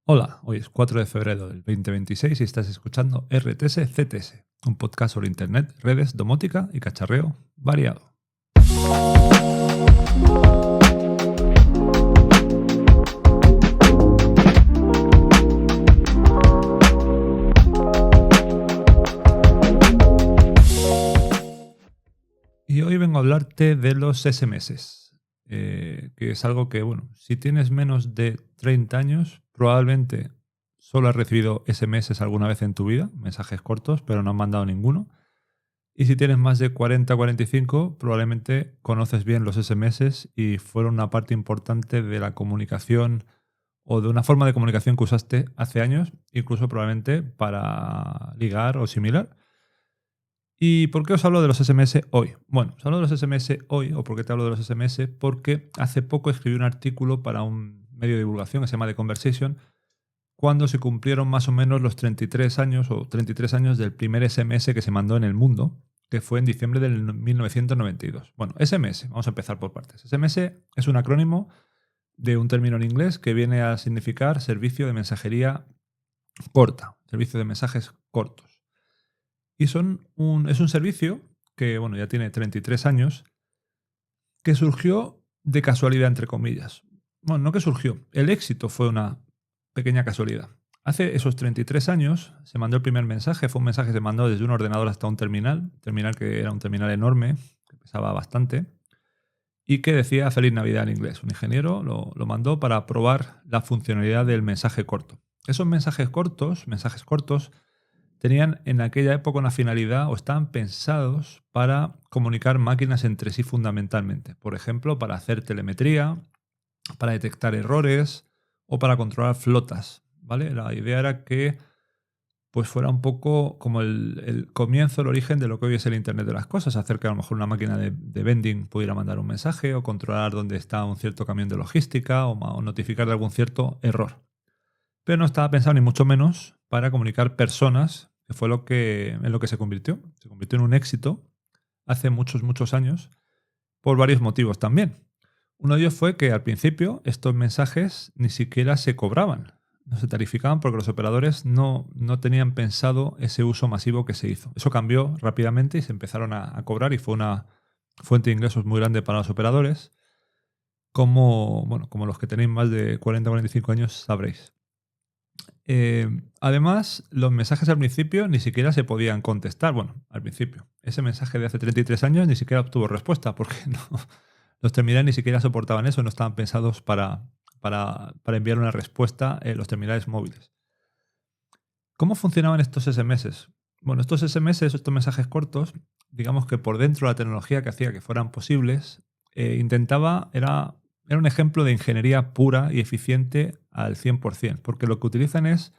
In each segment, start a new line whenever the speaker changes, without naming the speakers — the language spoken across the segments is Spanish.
Hola, hoy es 4 de febrero del 2026 y estás escuchando RTS CTS, un podcast sobre Internet, redes, domótica y cacharreo variado. Y hoy vengo a hablarte de los SMS, que es algo que, bueno, si tienes menos de 30 años, probablemente solo has recibido SMS alguna vez en tu vida, mensajes cortos, pero no han mandado ninguno. Y si tienes más de 40 o 45, probablemente conoces bien los SMS y fueron una parte importante de la comunicación o de una forma de comunicación que usaste hace años, incluso probablemente para ligar o similar. ¿Y por qué os hablo de los SMS hoy? Bueno, os hablo de los SMS hoy, o por qué te hablo de los SMS, porque hace poco escribí un artículo para un medio de divulgación que se llama The Conversation, cuando se cumplieron más o menos los 33 años o 33 años del primer SMS que se mandó en el mundo, que fue en diciembre del 1992. Bueno, SMS, vamos a empezar por partes. SMS es un acrónimo de un término en inglés que viene a significar servicio de mensajería corta, servicio de mensajes cortos. Y es un servicio que, bueno, ya tiene 33 años, que surgió de casualidad, entre comillas. Bueno, no que surgió, el éxito fue una pequeña casualidad. Hace esos 33 años se mandó el primer mensaje, fue un mensaje que se mandó desde un ordenador hasta un terminal que era un terminal enorme, que pesaba bastante, y que decía Feliz Navidad en inglés. Un ingeniero lo mandó para probar la funcionalidad del mensaje corto. Esos mensajes cortos, tenían en aquella época una finalidad o estaban pensados para comunicar máquinas entre sí fundamentalmente. Por ejemplo, para hacer telemetría, para detectar errores o para controlar flotas, ¿vale? La idea era que pues fuera un poco como el comienzo, el origen de lo que hoy es el Internet de las cosas, hacer que a lo mejor una máquina de vending pudiera mandar un mensaje o controlar dónde está un cierto camión de logística o notificar de algún cierto error. Pero no estaba pensado ni mucho menos para comunicar personas, que fue en lo que se convirtió. Se convirtió en un éxito hace muchos, muchos años, por varios motivos también. Uno de ellos fue que al principio estos mensajes ni siquiera se cobraban, no se tarificaban porque los operadores no tenían pensado ese uso masivo que se hizo. Eso cambió rápidamente y se empezaron a cobrar y fue una fuente de ingresos muy grande para los operadores, como los que tenéis más de 40 o 45 años sabréis. Además, los mensajes al principio ni siquiera se podían contestar. Bueno, al principio. Ese mensaje de hace 33 años ni siquiera obtuvo respuesta porque los terminales ni siquiera soportaban eso, no estaban pensados para enviar una respuesta en los terminales móviles. ¿Cómo funcionaban estos SMS? Bueno, estos SMS, estos mensajes cortos, digamos que por dentro la tecnología que hacía que fueran posibles, era un ejemplo de ingeniería pura y eficiente al 100%, porque lo que utilizan es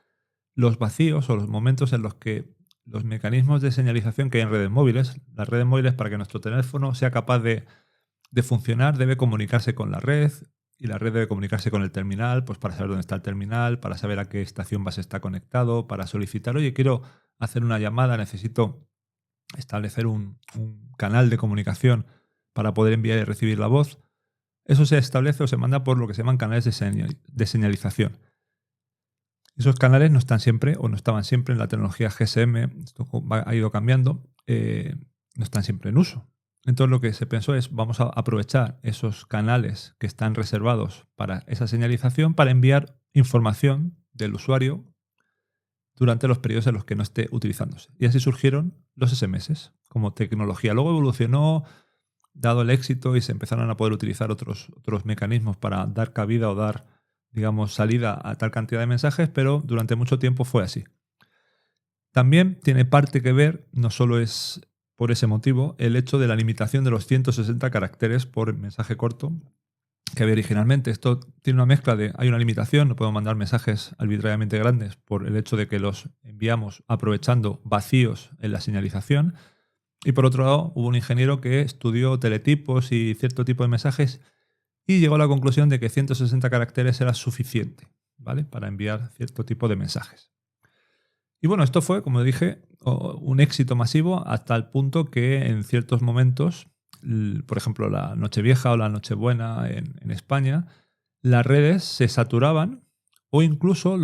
los vacíos o los momentos en los que los mecanismos de señalización que hay en redes móviles, las redes móviles para que nuestro teléfono sea capaz de funcionar, debe comunicarse con la red y la red debe comunicarse con el terminal, pues para saber dónde está el terminal, para saber a qué estación base está conectado, para solicitar, oye, quiero hacer una llamada, necesito establecer un canal de comunicación para poder enviar y recibir la voz. Eso se establece o se manda por lo que se llaman canales de señalización. Esos canales no están siempre o no estaban siempre en la tecnología GSM, esto ha ido cambiando, no están siempre en uso. Entonces lo que se pensó es vamos a aprovechar esos canales que están reservados para esa señalización para enviar información del usuario durante los periodos en los que no esté utilizándose. Y así surgieron los SMS como tecnología. Luego evolucionó, dado el éxito, y se empezaron a poder utilizar otros mecanismos para dar cabida o dar, digamos, salida a tal cantidad de mensajes, pero durante mucho tiempo fue así. También tiene parte que ver, no solo es por ese motivo, el hecho de la limitación de los 160 caracteres por mensaje corto que había originalmente. Esto tiene una mezcla de, hay una limitación, no podemos mandar mensajes arbitrariamente grandes por el hecho de que los enviamos aprovechando vacíos en la señalización. Y por otro lado, hubo un ingeniero que estudió teletipos y cierto tipo de mensajes y llegó a la conclusión de que 160 caracteres era suficiente, ¿vale?, para enviar cierto tipo de mensajes. Y bueno, esto fue, como dije, un éxito masivo hasta el punto que en ciertos momentos, por ejemplo, la Nochevieja o la Nochebuena en España, las redes se saturaban o incluso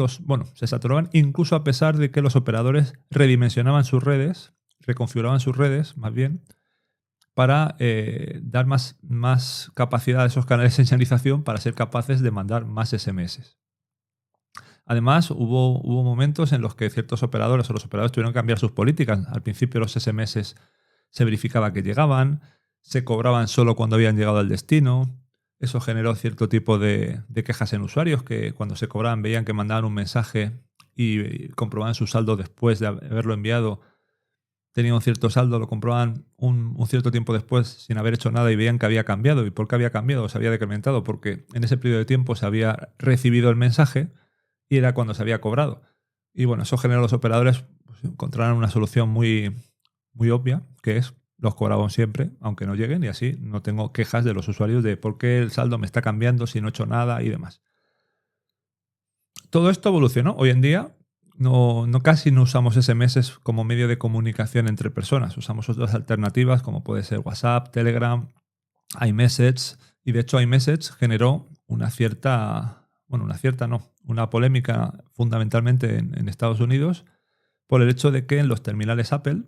se saturaban incluso a pesar de que los operadores redimensionaban sus redes, reconfiguraban sus redes, más bien, para dar más capacidad a esos canales de señalización para ser capaces de mandar más SMS. Además, hubo momentos en los que ciertos operadores o los operadores tuvieron que cambiar sus políticas. Al principio los SMS se verificaba que llegaban, se cobraban solo cuando habían llegado al destino. Eso generó cierto tipo de quejas en usuarios que cuando se cobraban veían que mandaban un mensaje y comprobaban su saldo después de haberlo enviado. Tenían un cierto saldo, lo comprobaban un cierto tiempo después sin haber hecho nada y veían que había cambiado. ¿Y por qué había cambiado? Se había decrementado porque en ese periodo de tiempo se había recibido el mensaje y era cuando se había cobrado. Y bueno, eso generó a los operadores encontraron una solución muy, muy obvia, que es los cobraban siempre, aunque no lleguen, y así no tengo quejas de los usuarios de por qué el saldo me está cambiando si no he hecho nada y demás. Todo esto evolucionó. Hoy en día casi no usamos SMS como medio de comunicación entre personas. Usamos otras alternativas como puede ser WhatsApp, Telegram, iMessage. Y de hecho iMessage generó una polémica fundamentalmente en Estados Unidos por el hecho de que en los terminales Apple,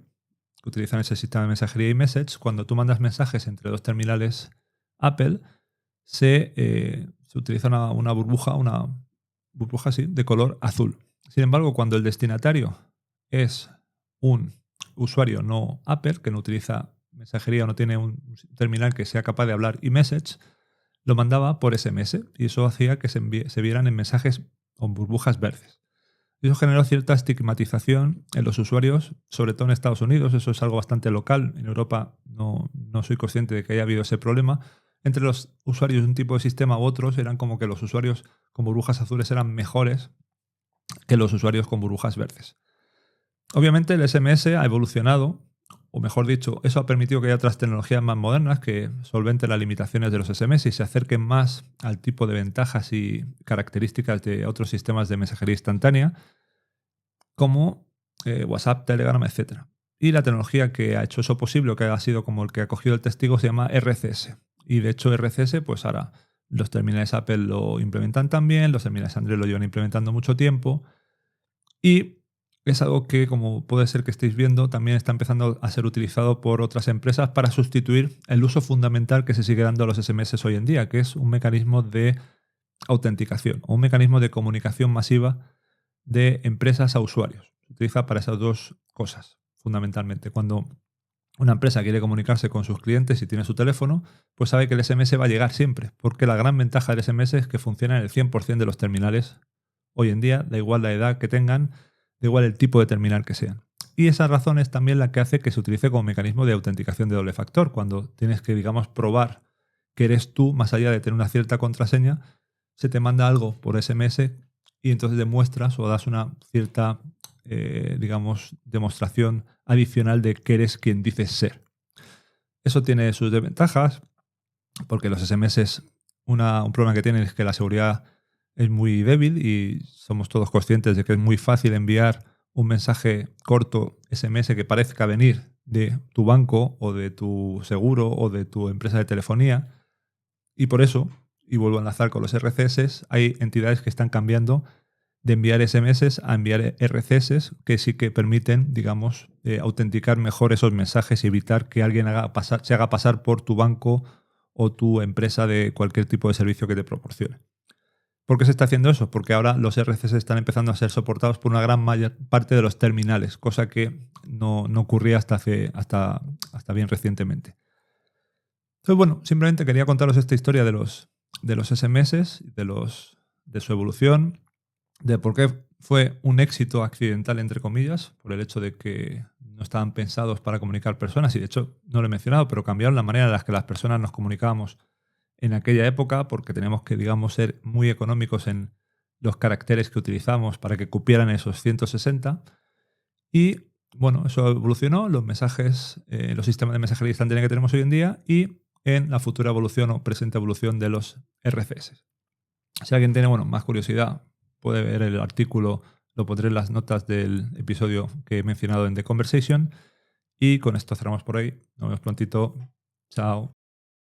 que utilizan ese sistema de mensajería iMessage, cuando tú mandas mensajes entre dos terminales Apple, se utiliza una burbuja sí, de color azul. Sin embargo, cuando el destinatario es un usuario no Apple, que no utiliza mensajería o no tiene un terminal que sea capaz de hablar iMessage, lo mandaba por SMS y eso hacía que se vieran en mensajes o en burbujas verdes. Y eso generó cierta estigmatización en los usuarios, sobre todo en Estados Unidos. Eso es algo bastante local. En Europa no soy consciente de que haya habido ese problema. Entre los usuarios de un tipo de sistema u otros eran como que los usuarios con burbujas azules eran mejores que los usuarios con burbujas verdes. Obviamente el SMS ha evolucionado, o mejor dicho, eso ha permitido que haya otras tecnologías más modernas que solventen las limitaciones de los SMS y se acerquen más al tipo de ventajas y características de otros sistemas de mensajería instantánea, como WhatsApp, Telegram, etc. Y la tecnología que ha hecho eso posible, que ha sido como el que ha cogido el testigo, se llama RCS. Y de hecho RCS, pues ahora los terminales Apple lo implementan también, los terminales Android lo llevan implementando mucho tiempo. Y es algo que, como puede ser que estéis viendo, también está empezando a ser utilizado por otras empresas para sustituir el uso fundamental que se sigue dando a los SMS hoy en día, que es un mecanismo de autenticación o un mecanismo de comunicación masiva de empresas a usuarios. Se utiliza para esas dos cosas, fundamentalmente. Cuando una empresa quiere comunicarse con sus clientes y tiene su teléfono, pues sabe que el SMS va a llegar siempre, porque la gran ventaja del SMS es que funciona en el 100% de los terminales hoy en día, da igual la edad que tengan, da igual el tipo de terminal que sean. Y esa razón es también la que hace que se utilice como mecanismo de autenticación de doble factor. Cuando tienes que, digamos, probar que eres tú, más allá de tener una cierta contraseña, se te manda algo por SMS y entonces demuestras o das una cierta, demostración adicional de que eres quien dices ser. Eso tiene sus desventajas, porque los SMS, un problema que tienen es que la seguridad es muy débil y somos todos conscientes de que es muy fácil enviar un mensaje corto SMS que parezca venir de tu banco o de tu seguro o de tu empresa de telefonía. Y por eso, y vuelvo a enlazar con los RCS, hay entidades que están cambiando de enviar SMS a enviar RCS que sí que permiten, digamos, autenticar mejor esos mensajes y evitar que alguien se haga pasar por tu banco o tu empresa de cualquier tipo de servicio que te proporcione. ¿Por qué se está haciendo eso? Porque ahora los RCS están empezando a ser soportados por una gran parte de los terminales, cosa que no ocurría hasta bien recientemente. Entonces, bueno, simplemente quería contaros esta historia de los SMS, de su evolución, de por qué fue un éxito accidental, entre comillas, por el hecho de que no estaban pensados para comunicar personas, y de hecho no lo he mencionado, pero cambiaron la manera en la que las personas nos comunicábamos en aquella época, porque teníamos que, digamos, ser muy económicos en los caracteres que utilizamos para que cupieran esos 160. Y bueno, eso evolucionó, los mensajes, los sistemas de mensajería instantánea que tenemos hoy en día y en la futura evolución o presente evolución de los RCS. Si alguien tiene más curiosidad, puede ver el artículo, lo pondré en las notas del episodio que he mencionado en The Conversation. Y con esto cerramos por ahí. Nos vemos prontito. Chao.